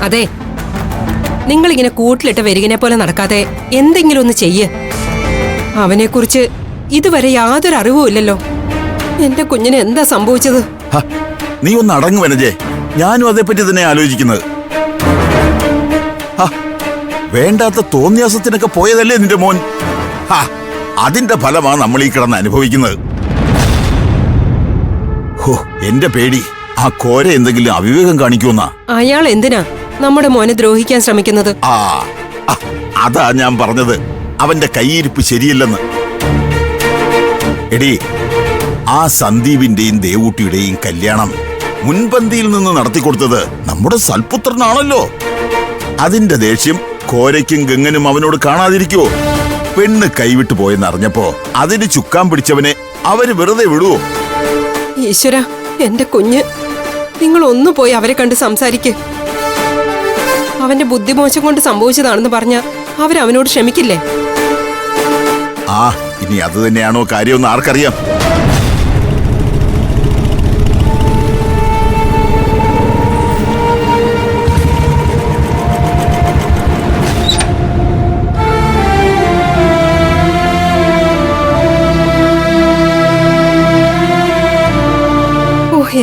അതെ, നിങ്ങളിങ്ങനെ കൂട്ടിലിട്ട് വരികിനെ പോലെ നടക്കാതെ എന്തെങ്കിലും ഒന്ന് ചെയ്യ്. അവനെക്കുറിച്ച് ഇതുവരെ യാതൊരു അറിവും ഇല്ലല്ലോ. എന്റെ കുഞ്ഞിന് എന്താ സംഭവിച്ചത്? നീ ഒന്ന് അടങ്ങു വനജേ, ഞാനും അതേപ്പറ്റി തന്നെ ആലോചിക്കുന്നത്. വേണ്ടാത്ത തോന്നിയാസത്തിനൊക്കെ പോയതല്ലേ നിന്റെ മോൻ? അതിന്റെ ഫലമാണ് നമ്മൾ ഈ കിടന്ന് അനുഭവിക്കുന്നത്. എന്റെ പേടി ആ കോര എന്തെങ്കിലും അവിവേകം കാണിക്കുമെന്നാ. അയാൾ എന്തിനാ നമ്മുടെ മോനെ ദ്രോഹിക്കാൻ ശ്രമിക്കുന്നത്? അതാ ഞാൻ പറഞ്ഞത്, അവന്റെ കൈയിരിപ്പ് ശരിയല്ലെന്ന്. എടീ, ആ സന്ദീപിന്റെയും ദേവൂട്ടിയുടെയും കല്യാണം മുൻപന്തിയിൽ നിന്ന് നടത്തിക്കൊടുത്തത് നമ്മുടെ സൽപുത്രനാണല്ലോ. അതിന്റെ ദേഷ്യം കോരയ്ക്കും ഗംഗനും അവനോട് കാണാതിരിക്കുവോ? പെണ്ണ് കൈവിട്ടു പോയെന്നറിഞ്ഞപ്പോ അതിന് ചുക്കാൻ പിടിച്ചവനെ അവര് വെറുതെ വിടുവോ? ഈശ്വര, എന്റെ കുഞ്ഞ്, നിങ്ങൾ ഒന്ന് പോയി അവരെ കണ്ട് സംസാരിക്ക്. അവന്റെ ബുദ്ധിമോശം കൊണ്ട് സംഭവിച്ചതാണെന്ന് പറഞ്ഞ അവരവനോട് ക്ഷമിക്കില്ലേ? ഇനി അത് തന്നെയാണോ കാര്യമെന്ന് ആർക്കറിയാം?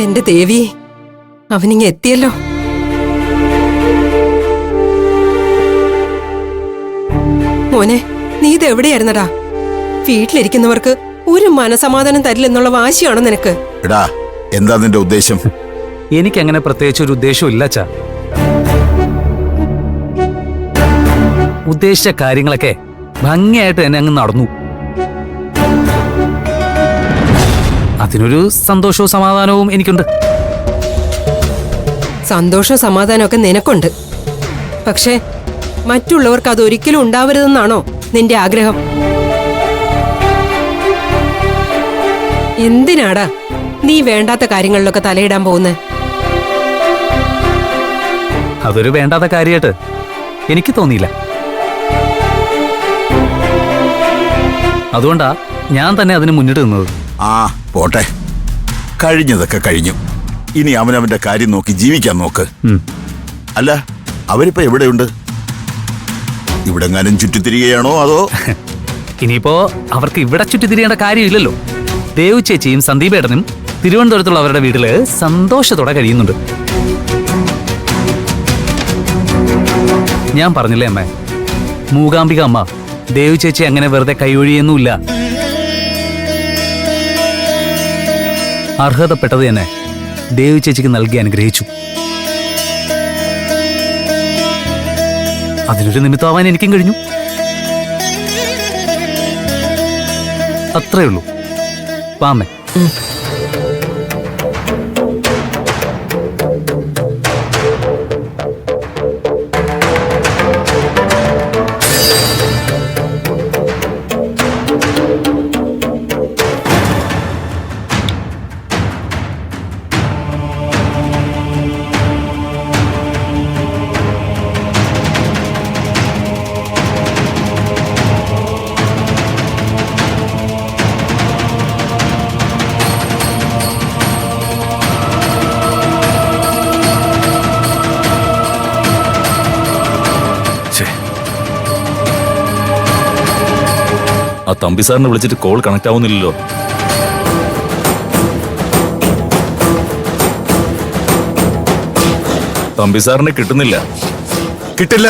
എന്റെ ദേവി, അവനിങ്ങ എത്തിയല്ലോ. മോനെ, നീ ഇതെവിടെയായിരുന്നടാ? വീട്ടിലിരിക്കുന്നവർക്ക് ഒരു മനസമാധാനം തരില്ലെന്നുള്ള വാശിയാണോ നിനക്ക്? എടാ, എന്താ നിന്റെ ഉദ്ദേശം? എനിക്കങ്ങനെ പ്രത്യേകിച്ച് ഒരു ഉദ്ദേശവും ഇല്ല അച്ഛാ. ഉദ്ദേശിച്ച കാര്യങ്ങളൊക്കെ ഭംഗിയായിട്ട് തന്നെ അങ്ങ് നടന്നു. അതിനൊരു സന്തോഷവും സമാധാനവും എനിക്കുണ്ട്. സന്തോഷവും സമാധാനമൊക്കെ നിനക്കുണ്ട്. പക്ഷേ മറ്റുള്ളവർക്ക് അതൊരിക്കലും ഉണ്ടാവരുതെന്നാണോ നിന്റെ ആഗ്രഹം? എന്തിനാടാ നീ വേണ്ടാത്ത കാര്യങ്ങളിലൊക്കെ തലയിടാൻ പോകുന്നേ? അതൊരു വേണ്ടാത്ത കാര്യമായിട്ട് എനിക്ക് തോന്നിയില്ല. അതുകൊണ്ടാ ഞാൻ തന്നെ അതിന് മുന്നിട്ട് നിന്നത്. പോട്ടെ, കഴിഞ്ഞതൊക്കെ കഴിഞ്ഞു. ഇനി അവനവന്റെ കാര്യം നോക്കി ജീവിക്കാൻ നോക്ക്. അല്ല, അവരിപ്പോ എവിടെയുണ്ട്? ഇവിടെങ്ങാനും ചുറ്റിത്തിരികയാണോ അതോ? ഇനിയിപ്പോ അവർക്ക് ഇവിടെ ചുറ്റിത്തിരിയേണ്ട കാര്യമില്ലല്ലോ. ദേവു ചേച്ചിയും സന്ദീപേട്ടനും തിരുവനന്തപുരത്തുള്ള അവരുടെ വീട്ടില് സന്തോഷത്തോടെ കഴിയുന്നുണ്ട്. ഞാൻ പറഞ്ഞില്ലേ അമ്മേ, മൂകാംബിക അമ്മ ദേവു ചേച്ചി അങ്ങനെ വെറുതെ കൈയൊഴിയൊന്നുമില്ല. അർഹതപ്പെട്ടത് തന്നെ ദേവു ചേച്ചിക്ക് നൽകി അനുഗ്രഹിച്ചു. അതിനൊരു നിമിത്തമാവാൻ എനിക്കും കഴിഞ്ഞു. അത്രേ ഉള്ളൂ. പാമ്മേ. ആ തമ്പി സാറിനെ വിളിച്ചിട്ട് കോൾ കണക്ട് ആവുന്നില്ലല്ലോ. തമ്പി സാറിനെ കിട്ടുന്നില്ല. കിട്ടില്ല.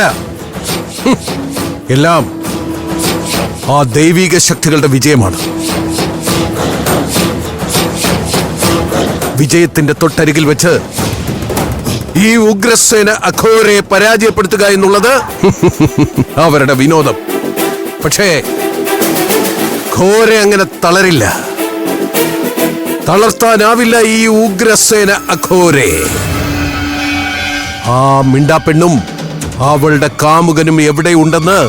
എല്ലാം ആ ദൈവിക ശക്തികളുടെ വിജയമാണ്. വിജയത്തിന്റെ തൊട്ടരികിൽ വെച്ച് ഈ ഉഗ്രസേന അഘോരയെ പരാജയപ്പെടുത്തുക എന്നുള്ളത് അവരുടെ വിനോദം. പക്ഷേ ഘോര അങ്ങനെ തളരില്ല. തളർത്താനാവില്ല ഈ ഉഗ്രസേന അഘോരെ. ആ മിണ്ടാപ്പെണ്ണും അവളുടെ കാമുകനും എവിടെയുണ്ടെന്ന്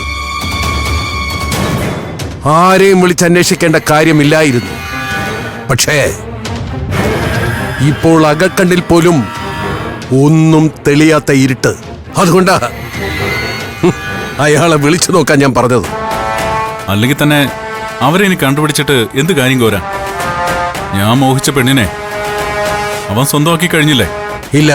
ആരെയും വിളിച്ചന്വേഷിക്കേണ്ട കാര്യമില്ലായിരുന്നു. പക്ഷേ ഇപ്പോൾ അകക്കണ്ണിൽ പോലും ഒന്നും തെളിയാത്ത ഇരുട്ട്. അതുകൊണ്ടാ അയാളെ വിളിച്ചു നോക്കാൻ ഞാൻ പറഞ്ഞത്. അല്ലെങ്കിൽ തന്നെ അവരെ ഇനി കണ്ടുപിടിച്ചിട്ട് എന്ത് കാര്യം കോരാ? ഞാൻ മോഹിച്ച പെണ്ണിനെ അവൻ സ്വന്തമാക്കി കഴിഞ്ഞില്ലേ? ഇല്ല,